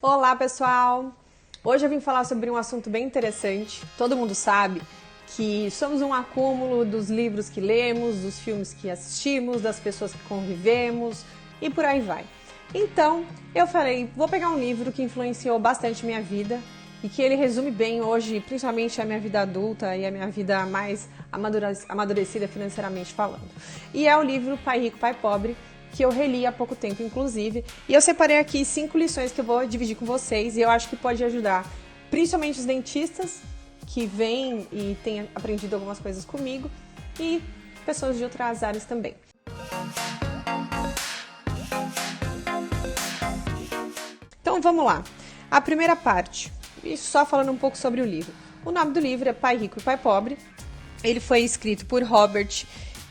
Olá, pessoal! Hoje eu vim falar sobre um assunto bem interessante. Todo mundo sabe que somos um acúmulo dos livros que lemos, dos filmes que assistimos, das pessoas que convivemos e por aí vai. Então, eu falei, vou pegar um livro que influenciou bastante minha vida e que ele resume bem hoje, principalmente a minha vida adulta e a minha vida mais amadurecida financeiramente falando. E é o livro Pai Rico, Pai Pobre, que eu reli há pouco tempo, inclusive, e eu separei aqui 5 lições que eu vou dividir com vocês e eu acho que pode ajudar, principalmente os dentistas que vêm e têm aprendido algumas coisas comigo e pessoas de outras áreas também. Então vamos lá. A primeira parte, e só falando um pouco sobre o livro. O nome do livro é Pai Rico e Pai Pobre. Ele foi escrito por Robert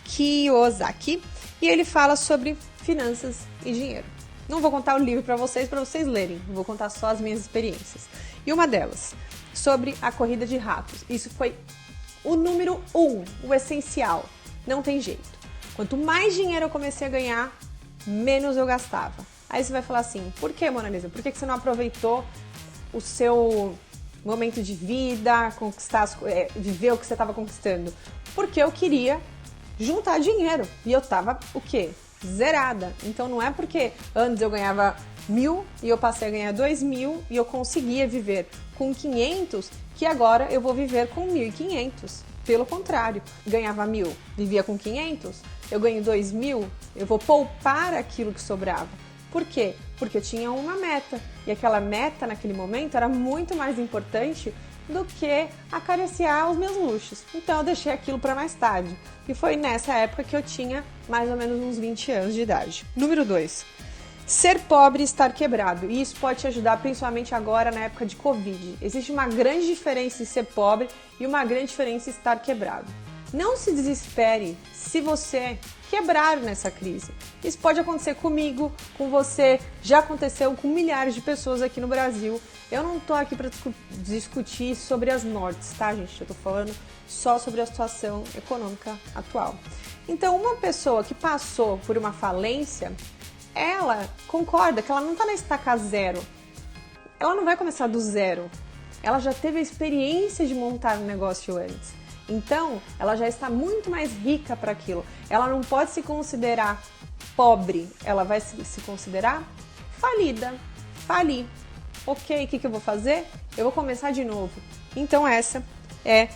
Kiyosaki e ele fala sobre finanças e dinheiro. Não vou contar o livro para vocês lerem, vou contar só as minhas experiências. E uma delas, sobre a corrida de ratos. Isso foi o número 1, o essencial. Não tem jeito. Quanto mais dinheiro eu comecei a ganhar, menos eu gastava. Aí você vai falar assim, por que, Mona Lisa? Por que você não aproveitou o seu momento de vida, viver o que você estava conquistando? Porque eu queria juntar dinheiro e eu tava o quê? Zerada. Então não é porque antes eu ganhava 1.000 e eu passei a ganhar 2.000 e eu conseguia viver com 500 que agora eu vou viver com 1.500. Pelo contrário, ganhava 1.000, vivia com 500, eu ganho 2.000, eu vou poupar aquilo que sobrava. Por quê? Porque eu tinha uma meta e aquela meta naquele momento era muito mais importante do que acariciar os meus luxos. Então eu deixei aquilo para mais tarde. E foi nessa época que eu tinha mais ou menos uns 20 anos de idade. Número 2. Ser pobre e estar quebrado. E isso pode te ajudar principalmente agora na época de Covid. Existe uma grande diferença em ser pobre e uma grande diferença em estar quebrado. Não se desespere se você quebrar nessa crise. Isso pode acontecer comigo, com você, já aconteceu com milhares de pessoas aqui no Brasil. Eu não tô aqui para discutir sobre as mortes, tá, gente? Eu tô falando só sobre a situação econômica atual. Então, uma pessoa que passou por uma falência, ela concorda que ela não tá na estaca zero. Ela não vai começar do zero. Ela já teve a experiência de montar um negócio antes. Então, ela já está muito mais rica para aquilo. Ela não pode se considerar pobre, ela vai se considerar falida. Fali. Ok, o que eu vou fazer? Eu vou começar de novo. Então, essa é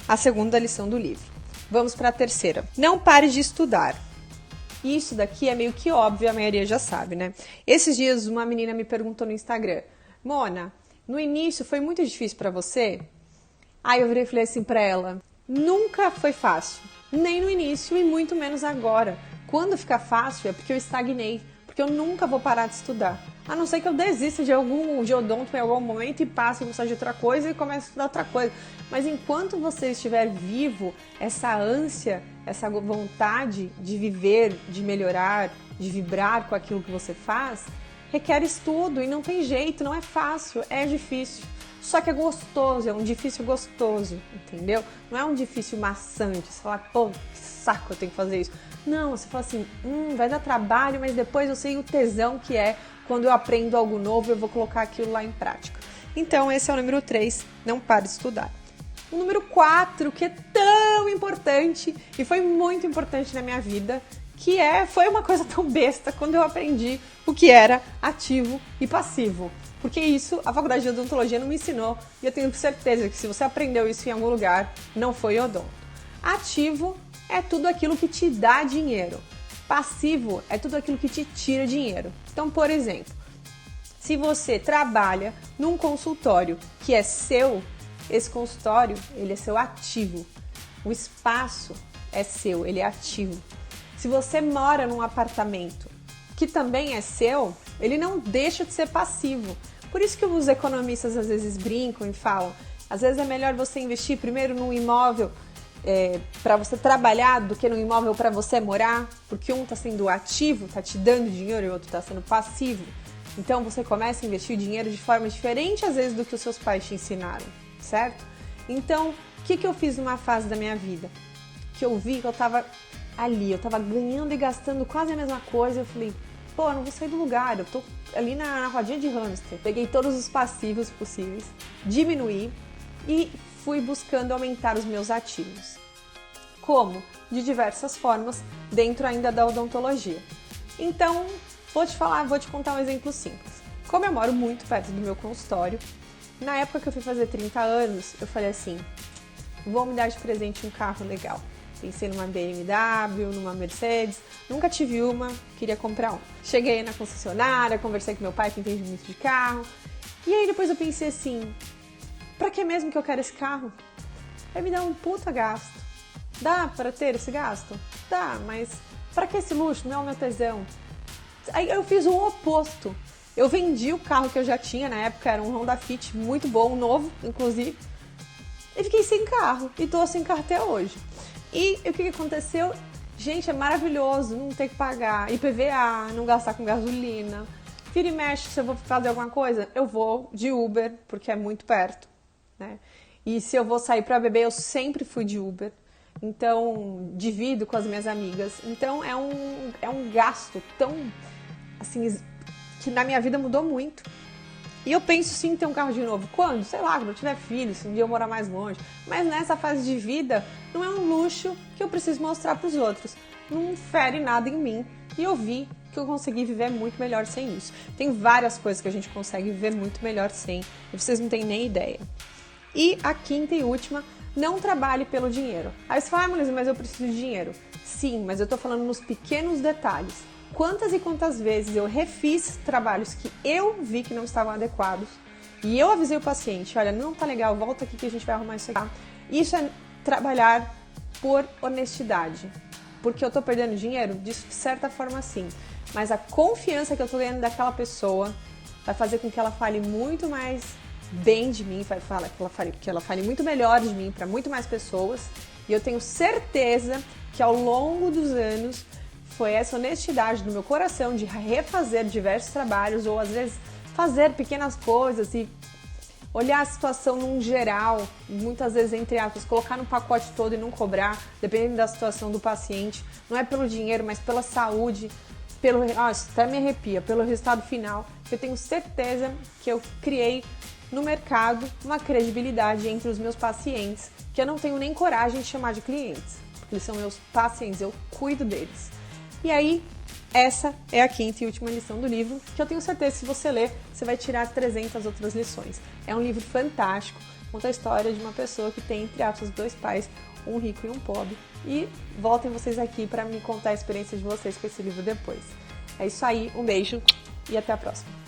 a segunda lição do livro. Vamos para a terceira. Não pare de estudar. Isso daqui é meio que óbvio, a maioria já sabe, né? Esses dias, uma menina me perguntou no Instagram, Mona, no início foi muito difícil para você? Aí eu virei e falei assim para ela, nunca foi fácil, nem no início e muito menos agora. Quando fica fácil é porque eu estagnei, porque eu nunca vou parar de estudar. A não ser que eu desista de odonto em algum momento e passe a gostar de outra coisa e comece a estudar outra coisa. Mas enquanto você estiver vivo, essa ânsia, essa vontade de viver, de melhorar, de vibrar com aquilo que você faz, requer estudo e não tem jeito, não é fácil, é difícil. Só que é gostoso, é um difícil gostoso, entendeu? Não é um difícil maçante, você fala, pô, que saco eu tenho que fazer isso. Não, você fala assim, vai dar trabalho, mas depois eu sei o tesão que é quando eu aprendo algo novo, eu vou colocar aquilo lá em prática. Então, esse é o número 3, não pare de estudar. O número 4, que é tão importante e foi muito importante na minha vida, foi uma coisa tão besta quando eu aprendi o que era ativo e passivo. Porque isso, a faculdade de odontologia não me ensinou e eu tenho certeza que se você aprendeu isso em algum lugar, não foi odonto. Ativo é tudo aquilo que te dá dinheiro. Passivo é tudo aquilo que te tira dinheiro. Então, por exemplo, se você trabalha num consultório que é seu, esse consultório, ele é seu ativo. O espaço é seu, ele é ativo. Se você mora num apartamento que também é seu, ele não deixa de ser passivo. Por isso que os economistas às vezes brincam e falam, às vezes é melhor você investir primeiro num imóvel para você trabalhar do que num imóvel para você morar, porque um está sendo ativo, está te dando dinheiro e o outro está sendo passivo. Então você começa a investir o dinheiro de forma diferente às vezes do que os seus pais te ensinaram, certo? Então, o que eu fiz numa fase da minha vida? Que eu vi que eu estava ali, eu estava ganhando e gastando quase a mesma coisa, eu falei, pô, eu não vou sair do lugar, eu tô ali na rodinha de hamster. Peguei todos os passivos possíveis, diminuí e fui buscando aumentar os meus ativos. Como? De diversas formas, dentro ainda da odontologia. Então, vou te contar um exemplo simples. Como eu moro muito perto do meu consultório, na época que eu fui fazer 30 anos, eu falei assim, vou me dar de presente um carro legal. Pensei numa BMW, numa Mercedes, nunca tive uma, queria comprar um. Cheguei na concessionária, conversei com meu pai que entende muito de carro, e aí depois eu pensei assim, pra que mesmo que eu quero esse carro? Vai me dar um puta gasto. Dá para ter esse gasto? Dá, mas pra que esse luxo? Não é o meu tesão. Aí eu fiz o oposto. Eu vendi o carro que eu já tinha, na época era um Honda Fit muito bom, novo, inclusive, e fiquei sem carro, e tô sem carro até hoje. E o que aconteceu? Gente, é maravilhoso não ter que pagar IPVA, não gastar com gasolina. Vira e mexe, se eu vou fazer alguma coisa, eu vou de Uber, porque é muito perto, né? E se eu vou sair para beber, eu sempre fui de Uber. Então, divido com as minhas amigas. Então, é um gasto tão, assim, que na minha vida mudou muito. E eu penso sim em ter um carro de novo. Quando? Sei lá, quando eu tiver filho, se um dia eu morar mais longe. Mas nessa fase de vida, não é um luxo que eu preciso mostrar para os outros. Não fere nada em mim. E eu vi que eu consegui viver muito melhor sem isso. Tem várias coisas que a gente consegue viver muito melhor sem. E vocês não têm nem ideia. E a quinta e última, não trabalhe pelo dinheiro. Aí você fala, Melissa, mas eu preciso de dinheiro. Sim, mas eu tô falando nos pequenos detalhes. Quantas e quantas vezes eu refiz trabalhos que eu vi que não estavam adequados e eu avisei o paciente, olha, não tá legal, volta aqui que a gente vai arrumar isso aqui. Isso é trabalhar por honestidade. Porque eu tô perdendo dinheiro? De certa forma sim. Mas a confiança que eu tô ganhando daquela pessoa vai fazer com que ela fale muito mais bem de mim, que ela fale muito melhor de mim para muito mais pessoas. E eu tenho certeza que ao longo dos anos foi essa honestidade do meu coração de refazer diversos trabalhos ou às vezes fazer pequenas coisas e olhar a situação num geral, muitas vezes entre aspas, colocar no pacote todo e não cobrar, dependendo da situação do paciente. Não é pelo dinheiro, mas pela saúde, isso até me arrepia, pelo resultado final. Eu tenho certeza que eu criei no mercado uma credibilidade entre os meus pacientes que eu não tenho nem coragem de chamar de clientes, porque eles são meus pacientes, eu cuido deles. E aí, essa é a quinta e última lição do livro, que eu tenho certeza que se você ler, você vai tirar 300 outras lições. É um livro fantástico, conta a história de uma pessoa que tem, entre aspas, 2 pais, um rico e um pobre. E voltem vocês aqui para me contar a experiência de vocês com esse livro depois. É isso aí, um beijo e até a próxima.